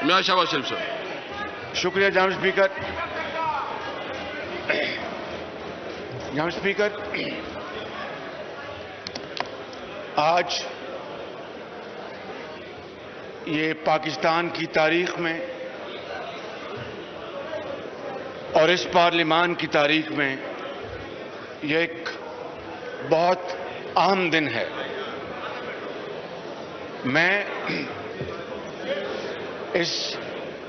میاں شہباز شریف صاحب. شکریہ جناب اسپیکر. جناب اسپیکر، آج یہ پاکستان کی تاریخ میں اور اس پارلیمان کی تاریخ میں یہ ایک بہت اہم دن ہے. میں اس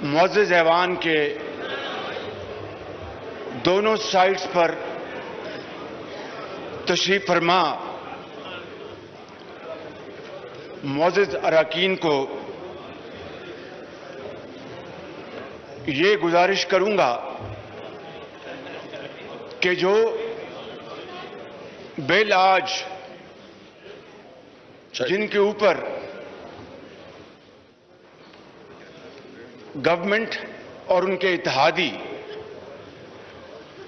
معزز ایوان کے دونوں سائٹس پر تشریف فرما معزز اراکین کو یہ گزارش کروں گا کہ جو بل آج جن کے اوپر گورنمنٹ اور ان کے اتحادی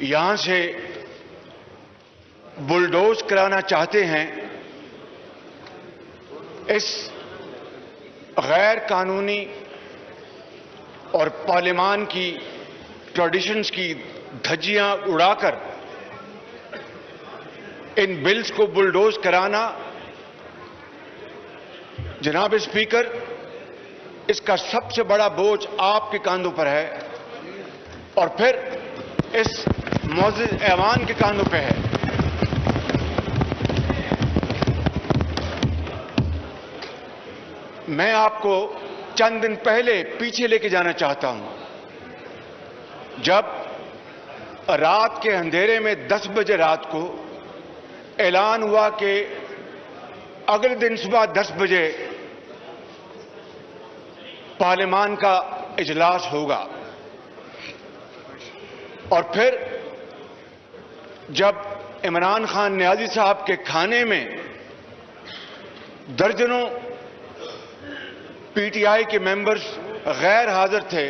یہاں سے بلڈوز کرانا چاہتے ہیں، اس غیر قانونی اور پارلیمان کی ٹریڈیشنز کی دھجیاں اڑا کر ان بلز کو بلڈوز کرانا، جناب اسپیکر، اس کا سب سے بڑا بوجھ آپ کے کاندھوں پر ہے اور پھر اس معزز ایوان کے کاندھوں پہ ہے. میں آپ کو چند دن پہلے پیچھے لے کے جانا چاہتا ہوں، جب رات کے اندھیرے میں 10 بجے رات کو اعلان ہوا کہ اگلے دن صبح 10 بجے پارلیمان کا اجلاس ہوگا، اور پھر جب عمران خان نیازی صاحب کے کھانے میں درجنوں پی ٹی آئی کے ممبرز غیر حاضر تھے،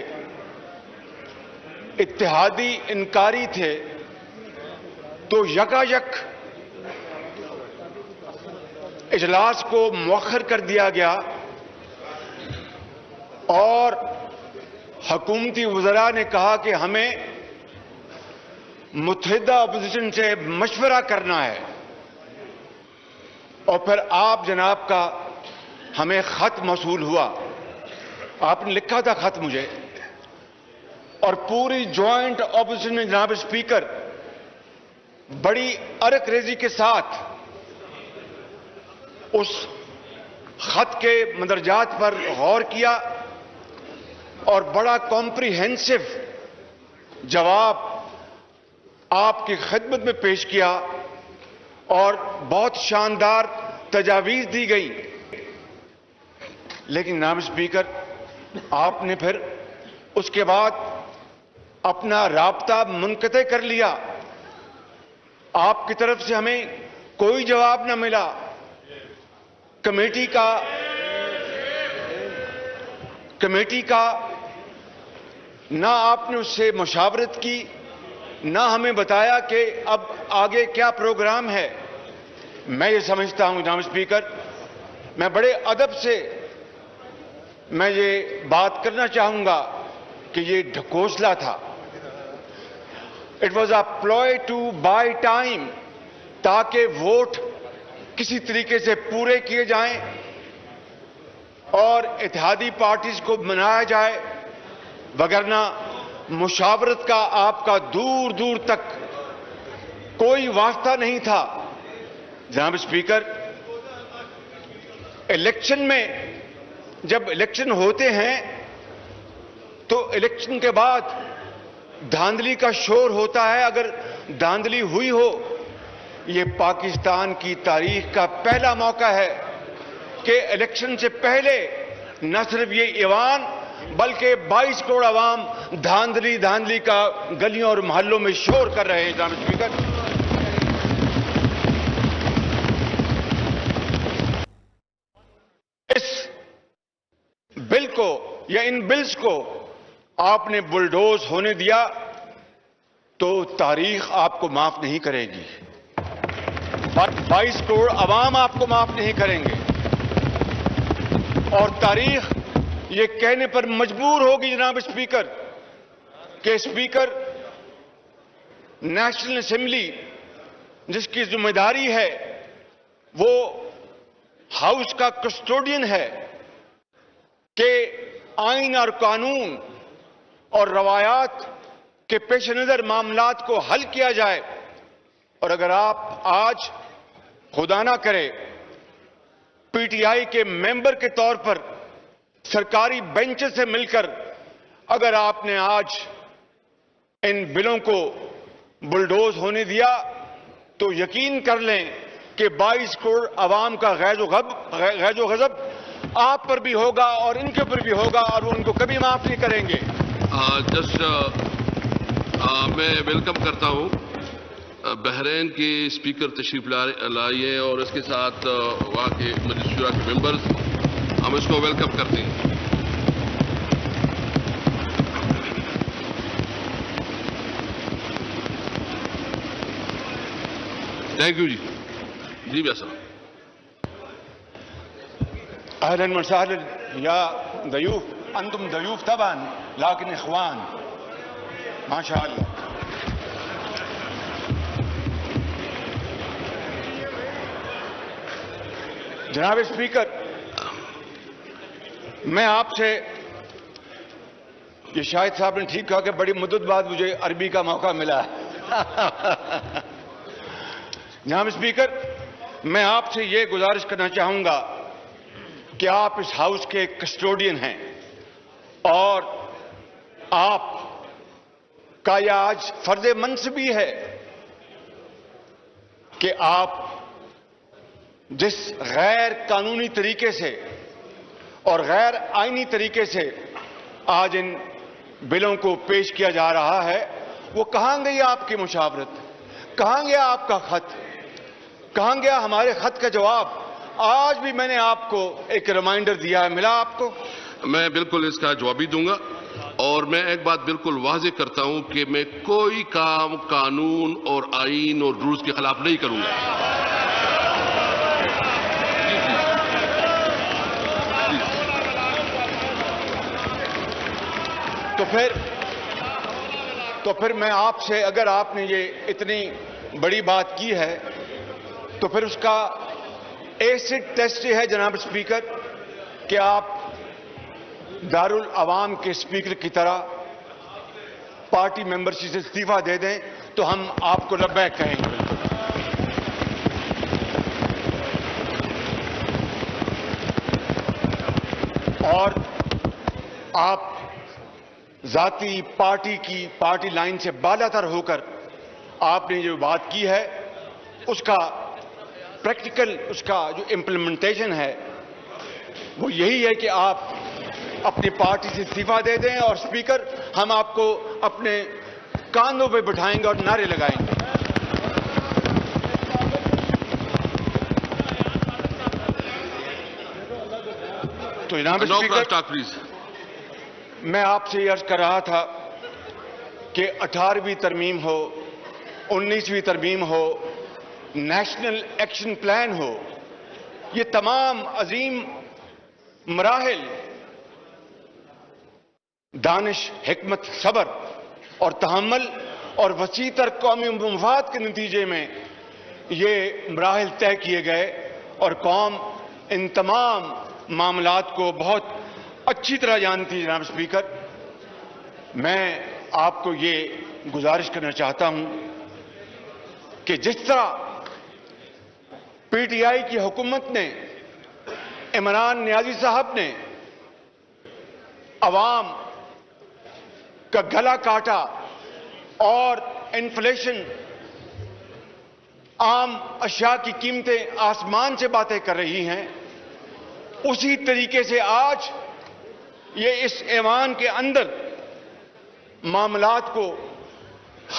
اتحادی انکاری تھے، تو یکایک اجلاس کو مؤخر کر دیا گیا اور حکومتی وزراء نے کہا کہ ہمیں متحدہ اپوزیشن سے مشورہ کرنا ہے. اور پھر آپ جناب کا ہمیں خط موصول ہوا، آپ نے لکھا تھا خط مجھے، اور پوری جوائنٹ اپوزیشن نے جناب اسپیکر بڑی ارک ریزی کے ساتھ اس خط کے مندرجات پر غور کیا اور بڑا کمپریہنسو جواب آپ کی خدمت میں پیش کیا اور بہت شاندار تجاویز دی گئی. لیکن جناب اسپیکر، آپ نے پھر اس کے بعد اپنا رابطہ منقطع کر لیا. آپ کی طرف سے ہمیں کوئی جواب نہ ملا. کمیٹی کا نہ آپ نے اس سے مشاورت کی، نہ ہمیں بتایا کہ اب آگے کیا پروگرام ہے. میں یہ سمجھتا ہوں جناب اسپیکر، میں بڑے ادب سے میں یہ بات کرنا چاہوں گا کہ یہ ڈھکوسلا تھا. It was a ploy to buy time, تاکہ ووٹ کسی طریقے سے پورے کیے جائیں اور اتحادی پارٹیز کو منایا جائے، وگرنہ مشاورت کا آپ کا دور دور تک کوئی واسطہ نہیں تھا. جناب اسپیکر، الیکشن میں جب الیکشن ہوتے ہیں تو الیکشن کے بعد دھاندلی کا شور ہوتا ہے. اگر دھاندلی ہوئی ہو، یہ پاکستان کی تاریخ کا پہلا موقع ہے کہ الیکشن سے پہلے نہ صرف یہ ایوان بلکہ 22 کروڑ عوام دھاندلی کا گلیوں اور محلوں میں شور کر رہے ہیں. جناب اسپیکر، اس بل کو یا ان بلز کو آپ نے بلڈوز ہونے دیا تو تاریخ آپ کو معاف نہیں کرے گی. 22 کروڑ عوام آپ کو معاف نہیں کریں گے، اور تاریخ یہ کہنے پر مجبور ہوگی جناب اسپیکر کہ اسپیکر نیشنل اسمبلی جس کی ذمہ داری ہے وہ ہاؤس کا کسٹوڈین ہے کہ آئین اور قانون اور روایات کے پیش نظر معاملات کو حل کیا جائے. اور اگر آپ آج خدا نہ کرے پی ٹی آئی کے ممبر کے طور پر سرکاری بینچ سے مل کر اگر آپ نے آج ان بلوں کو بلڈوز ہونے دیا تو یقین کر لیں کہ 22 کروڑ عوام کا غیظ و غضب آپ پر بھی ہوگا اور ان کے اوپر بھی ہوگا اور وہ ان کو کبھی معاف نہیں کریں گے. میں ویلکم کرتا ہوں بحرین کے اسپیکر تشریف لائی ہیں اور اس کے ساتھ وہاں کے مجلس شورا کے ممبرز. ہم اس کو ویلکم کرتے ہیں. تھینک یو جی بھیا صاحب. اهلا وسهلا يا ضيوف. انتم ضيوف طبعا لكن اخوان ما شاء الله. جناب اسپیکر میں آپ سے یہ شاہد صاحب نے ٹھیک کہا کہ بڑی مدت بعد مجھے عربی کا موقع ملا. جناب اسپیکر میں آپ سے یہ گزارش کرنا چاہوں گا کہ آپ اس ہاؤس کے کسٹوڈین ہیں اور آپ کا یہ آج فرض منصبی ہے کہ آپ جس غیر قانونی طریقے سے اور غیر آئینی طریقے سے آج ان بلوں کو پیش کیا جا رہا ہے وہ کہاں گئی آپ کی مشاورت, کہاں گیا آپ کا خط, کہاں گیا ہمارے خط کا جواب. آج بھی میں نے آپ کو ایک ریمائنڈر دیا ہے, ملا آپ کو؟ میں بالکل اس کا جواب بھی دوں گا اور میں ایک بات بالکل واضح کرتا ہوں کہ میں کوئی کام قانون اور آئین اور رولز کے خلاف نہیں کروں گا. تو پھر میں آپ سے, اگر آپ نے یہ اتنی بڑی بات کی ہے تو پھر اس کا ایسڈ ٹیسٹ ہے جناب اسپیکر کہ آپ دارالعوام کے اسپیکر کی طرح پارٹی ممبرشپ سے استعفیٰ دے دیں تو ہم آپ کو لبیک کہیں گے. اور آپ ذاتی پارٹی لائن سے بالا تر ہو کر آپ نے جو بات کی ہے اس کا پریکٹیکل, اس کا جو امپلیمنٹیشن ہے وہ یہی ہے کہ آپ اپنی پارٹی سے استعفیٰ دے دیں اور اسپیکر ہم آپ کو اپنے کاندھوں پہ بٹھائیں گے اور نعرے لگائیں گے. تو جناب اسپیکر میں آپ سے یہ عرض کر رہا تھا کہ 18ویں ترمیم ہو, 19ویں ترمیم ہو, نیشنل ایکشن پلان ہو, یہ تمام عظیم مراحل دانش, حکمت, صبر اور تحمل اور وسیع تر قومی مفاد کے نتیجے میں یہ مراحل طے کیے گئے اور قوم ان تمام معاملات کو بہت اچھی طرح جانتی ہے. جناب اسپیکر میں آپ کو یہ گزارش کرنا چاہتا ہوں کہ جس طرح پی ٹی آئی کی حکومت نے, عمران نیازی صاحب نے عوام کا گلا کاٹا اور انفلیشن, عام اشیاء کی قیمتیں آسمان سے باتیں کر رہی ہیں, اسی طریقے سے آج یہ اس ایوان کے اندر معاملات کو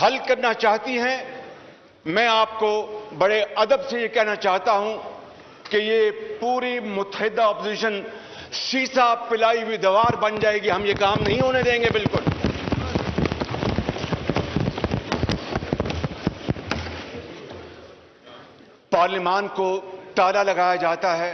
حل کرنا چاہتی ہیں. میں آپ کو بڑے ادب سے یہ کہنا چاہتا ہوں کہ یہ پوری متحدہ اپوزیشن سیسا پلائی ہوئی دیوار بن جائے گی, ہم یہ کام نہیں ہونے دیں گے. بالکل پارلیمان کو تالا لگایا جاتا ہے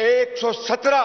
117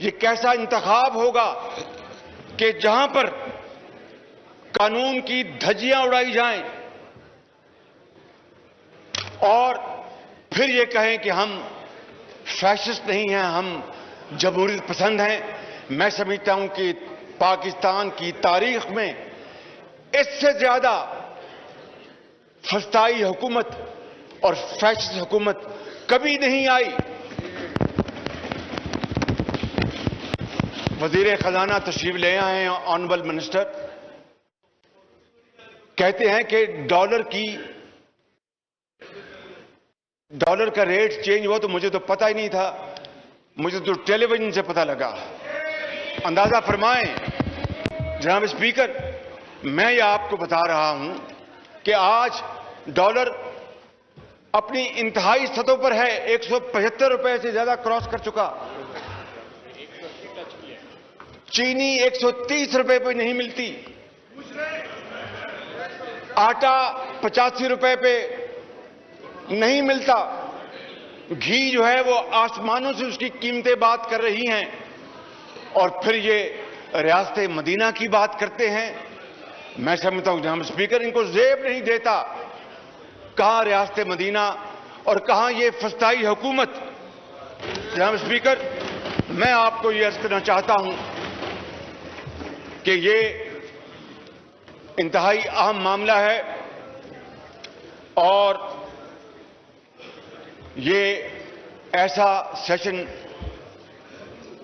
یہ کیسا انتخاب ہوگا کہ جہاں پر قانون کی دھجیاں اڑائی جائیں اور پھر یہ کہیں کہ ہم فیشسٹ نہیں ہیں, ہم جمہوریت پسند ہیں. میں سمجھتا ہوں کہ پاکستان کی تاریخ میں اس سے زیادہ فسطائی حکومت اور فیشسٹ حکومت کبھی نہیں آئی. وزیر خزانہ تشریف لے آئے ہیں, آنریبل منسٹر, کہتے ہیں کہ ڈالر کا ریٹ چینج ہوا تو مجھے تو پتہ ہی نہیں تھا, مجھے تو ٹیلی ویژن سے پتہ لگا. اندازہ فرمائیں جناب اسپیکر, میں یہ آپ کو بتا رہا ہوں کہ آج ڈالر اپنی انتہائی سطح پر ہے, 175 روپے سے زیادہ کراس کر چکا. چینی 130 روپے پہ نہیں ملتی, آٹا 85 روپے پہ نہیں ملتا, گھی جو ہے وہ آسمانوں سے اس کی قیمتیں بات کر رہی ہیں, اور پھر یہ ریاست مدینہ کی بات کرتے ہیں. میں سمجھتا ہوں جناب اسپیکر ان کو زیب نہیں دیتا, کہاں ریاست مدینہ اور کہاں یہ فسطائی حکومت. جناب اسپیکر, میں آپ کو یہ عرض کرنا چاہتا ہوں کہ یہ انتہائی اہم معاملہ ہے, اور یہ ایسا سیشن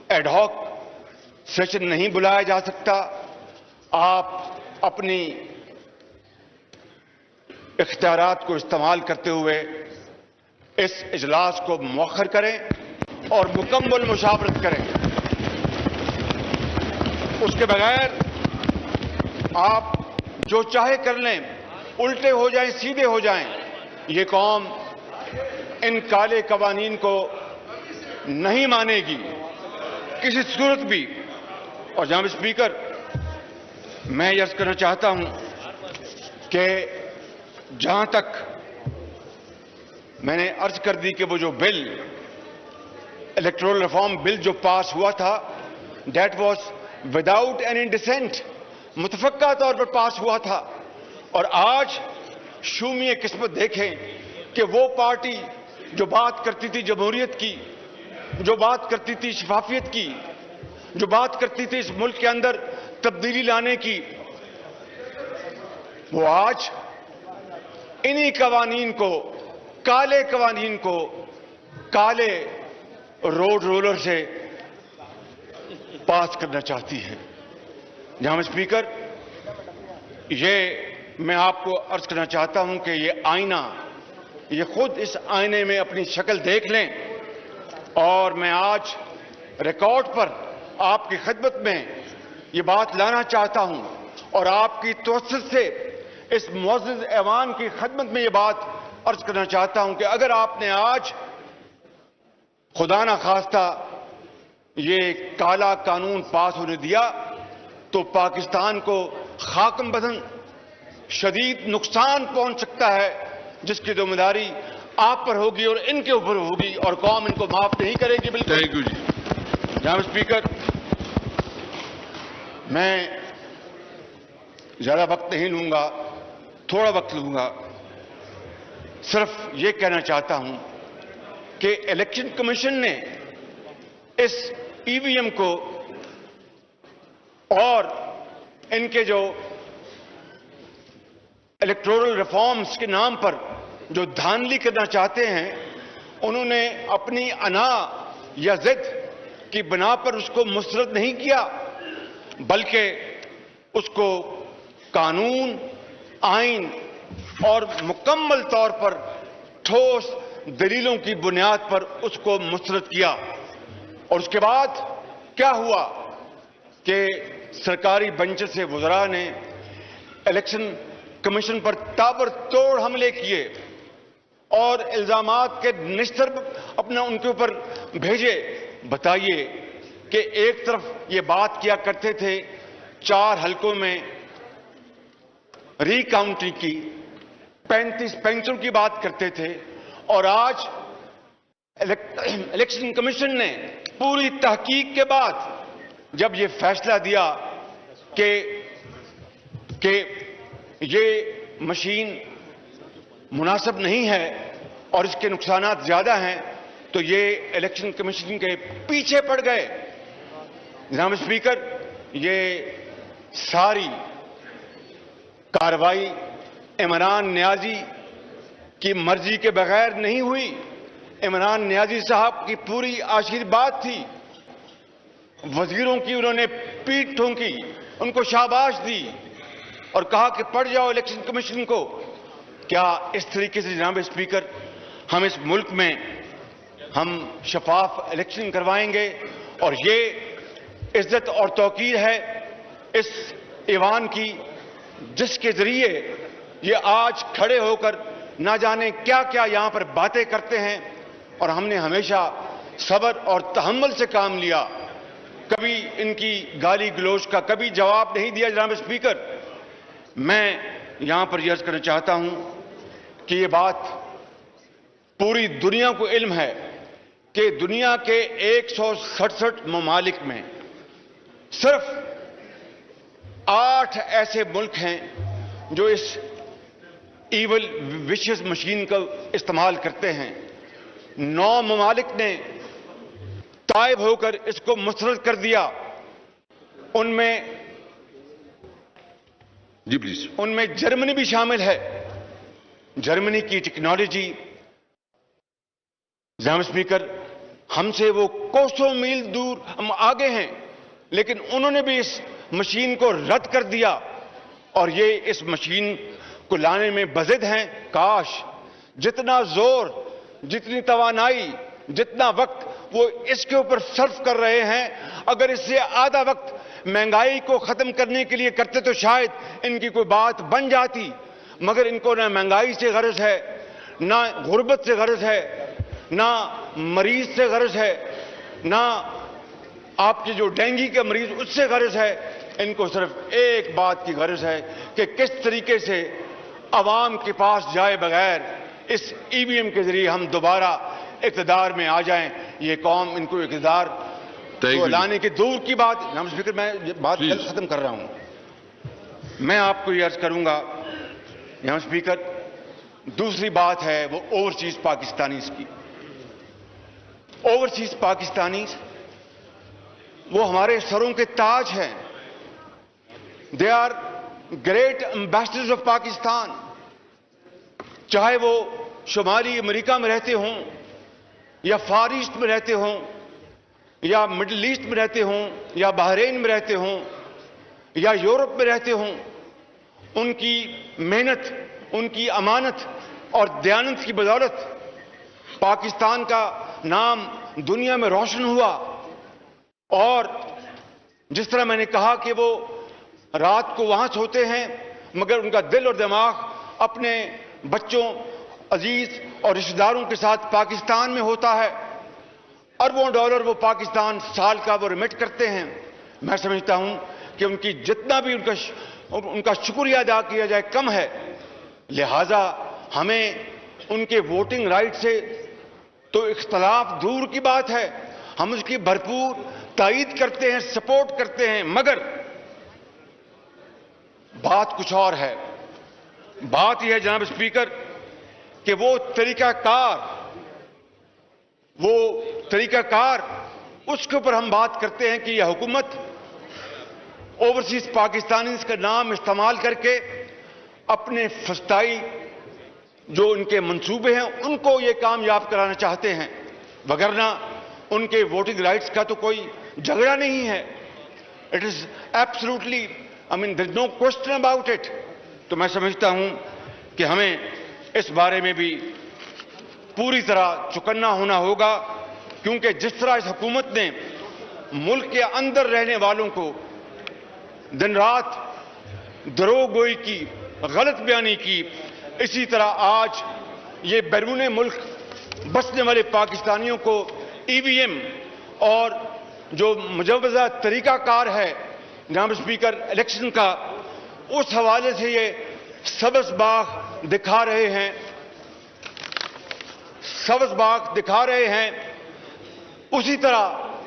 ایڈ ہاک سیشن نہیں بلایا جا سکتا. آپ اپنی اختیارات کو استعمال کرتے ہوئے اس اجلاس کو مؤخر کریں اور مکمل مشاورت کریں. اس کے بغیر آپ جو چاہے کر لیں, الٹے ہو جائیں سیدھے ہو جائیں, یہ قوم ان کالے قوانین کو نہیں مانے گی کسی صورت بھی. اور جناب اسپیکر, میں یہ عرض کرنا چاہتا ہوں کہ جہاں تک میں نے عرض کر دی کہ وہ جو بل, الیکٹورل ریفارم بل جو پاس ہوا تھا, that was without any dissent, متفقہ طور پر پاس ہوا تھا. اور آج شومی قسمت دیکھیں کہ وہ پارٹی جو بات کرتی تھی جمہوریت کی, جو بات کرتی تھی شفافیت کی, جو بات کرتی تھی اس ملک کے اندر تبدیلی لانے کی, وہ آج انہی قوانین کو, کالے قوانین کو, کالے روڈ رولر سے پاس کرنا چاہتی ہے. جناب اسپیکر, یہ میں آپ کو عرض کرنا چاہتا ہوں کہ یہ آئینہ, یہ خود اس آئینے میں اپنی شکل دیکھ لیں, اور میں آج ریکارڈ پر آپ کی خدمت میں یہ بات لانا چاہتا ہوں, اور آپ کی توسط سے اس معزز ایوان کی خدمت میں یہ بات عرض کرنا چاہتا ہوں کہ اگر آپ نے آج خدا نہ خواستہ یہ کالا قانون پاس ہونے دیا تو پاکستان کو خاکم بدن شدید نقصان پہنچ سکتا ہے, جس کی ذمہ داری آپ پر ہوگی اور ان کے اوپر ہوگی, اور قوم ان کو معاف نہیں کرے گی. بالکل. تھینک یو جی. جناب اسپیکر, میں زیادہ وقت نہیں لوں گا, تھوڑا وقت لوں گا. صرف یہ کہنا چاہتا ہوں کہ الیکشن کمیشن نے اس ای وی ایم کو اور ان کے جو الیکٹورل ریفارمز کے نام پر جو دھاندلی کرنا چاہتے ہیں, انہوں نے اپنی انا یا ضد کی بنا پر اس کو مسترد نہیں کیا, بلکہ اس کو قانون, آئین اور مکمل طور پر ٹھوس دلیلوں کی بنیاد پر اس کو مسترد کیا. اور اس کے بعد کیا ہوا کہ سرکاری بنچ سے وزراء نے الیکشن کمیشن پر تابڑتوڑ حملے کیے اور الزامات کے نشتر اپنا ان کے اوپر بھیجے. بتائیے کہ ایک طرف یہ بات کیا کرتے تھے 4 حلقوں میں ری کاؤنٹنگ کی, 35 بینچوں کی بات کرتے تھے, اور آج الیکشن کمیشن نے پوری تحقیق کے بعد جب یہ فیصلہ دیا کہ یہ مشین مناسب نہیں ہے اور اس کے نقصانات زیادہ ہیں تو یہ الیکشن کمیشن کے پیچھے پڑ گئے. جناب اسپیکر، یہ ساری کارروائی عمران نیازی کی مرضی کے بغیر نہیں ہوئی. عمران نیازی صاحب کی پوری آشیرواد تھی. وزیروں کی انہوں نے پیٹھ ٹھونکی، ان کو شاباش دی اور کہا کہ پڑھ جاؤ الیکشن کمیشن کو. کیا اس طریقے سے جناب اسپیکر ہم اس ملک میں ہم شفاف الیکشن کروائیں گے؟ اور یہ عزت اور توقیر ہے اس ایوان کی جس کے ذریعے یہ آج کھڑے ہو کر نہ جانے کیا کیا یہاں پر باتیں کرتے ہیں. اور ہم نے ہمیشہ صبر اور تحمل سے کام لیا، کبھی ان کی گالی گلوچ کا کبھی جواب نہیں دیا. جناب اسپیکر، میں یہاں پر یہ عرض کرنا چاہتا ہوں کہ یہ بات پوری دنیا کو علم ہے کہ دنیا کے 167 ممالک میں صرف 8 ایسے ملک ہیں جو اس ایول وشز مشین کا استعمال کرتے ہیں. 9 ممالک نے تائب ہو کر اس کو مسترد کر دیا. ان میں جرمنی بھی شامل ہے. جرمنی کی ٹیکنالوجی جناب اسپیکر ہم سے وہ کوسوں میل دور ہم آگے ہیں، لیکن انہوں نے بھی اس مشین کو رد کر دیا اور یہ اس مشین کو لانے میں بضد ہیں. کاش جتنا زور، جتنی توانائی، جتنا وقت وہ اس کے اوپر صرف کر رہے ہیں، اگر اس سے آدھا وقت مہنگائی کو ختم کرنے کے لیے کرتے تو شاید ان کی کوئی بات بن جاتی. مگر ان کو نہ مہنگائی سے غرض ہے، نہ غربت سے غرض ہے، نہ مریض سے غرض ہے، نہ آپ کے جو ڈینگی کے مریض اس سے غرض ہے. ان کو صرف ایک بات کی غرض ہے کہ کس طریقے سے عوام کے پاس جائے بغیر اس ای وی ایم کے ذریعے ہم دوبارہ اقتدار میں آ جائیں. یہ قوم ان کو اقتدار کو لانے کی دور کی بات. جناب اسپیکر، میں بات جلد ختم کر رہا ہوں. میں آپ کو یہ عرض کروں گا جناب اسپیکر، دوسری بات ہے وہ اوورسیز پاکستانیز کی. اوورسیز پاکستانیز وہ ہمارے سروں کے تاج ہیں. They are great ambassadors of Pakistan. چاہے وہ شمالی امریکہ میں رہتے ہوں یا فار ایسٹ میں رہتے ہوں یا مڈل ایسٹ میں رہتے ہوں یا بحرین میں رہتے ہوں یا یورپ میں رہتے ہوں، ان کی محنت، ان کی امانت اور دیانت کی بدولت پاکستان کا نام دنیا میں روشن ہوا. اور جس طرح میں نے کہا کہ وہ رات کو وہاں سوتے ہیں مگر ان کا دل اور دماغ اپنے بچوں، عزیز اور رشتہ داروں کے ساتھ پاکستان میں ہوتا ہے. اربوں ڈالر وہ پاکستان سال کا وہ ریمٹ کرتے ہیں. میں سمجھتا ہوں کہ ان کی جتنا بھی ان کا شکریہ ادا کیا جائے کم ہے. لہذا ہمیں ان کے ووٹنگ رائٹ سے تو اختلاف دور کی بات ہے، ہم اس کی بھرپور تائید کرتے ہیں، سپورٹ کرتے ہیں. مگر بات کچھ اور ہے. بات یہ ہے جناب اسپیکر کہ وہ طریقہ کار اس کے اوپر ہم بات کرتے ہیں کہ یہ حکومت اوورسیز پاکستانیز کا نام استعمال کر کے اپنے فسطائی جو ان کے منصوبے ہیں ان کو یہ کامیاب کرانا چاہتے ہیں، وگرنہ ان کے ووٹنگ رائٹس کا تو کوئی جھگڑا نہیں ہے. It is absolutely there is no question about it. تو میں سمجھتا ہوں کہ ہمیں اس بارے میں بھی پوری طرح چوکنا ہونا ہوگا، کیونکہ جس طرح اس حکومت نے ملک کے اندر رہنے والوں کو دن رات دروغ گوئی کی، غلط بیانی کی، اسی طرح آج یہ بیرون ملک بسنے والے پاکستانیوں کو ای وی ایم اور جو مجوزہ طریقہ کار ہے جناب اسپیکر الیکشن کا، اس حوالے سے یہ سبز باغ دکھا رہے ہیں. اسی طرح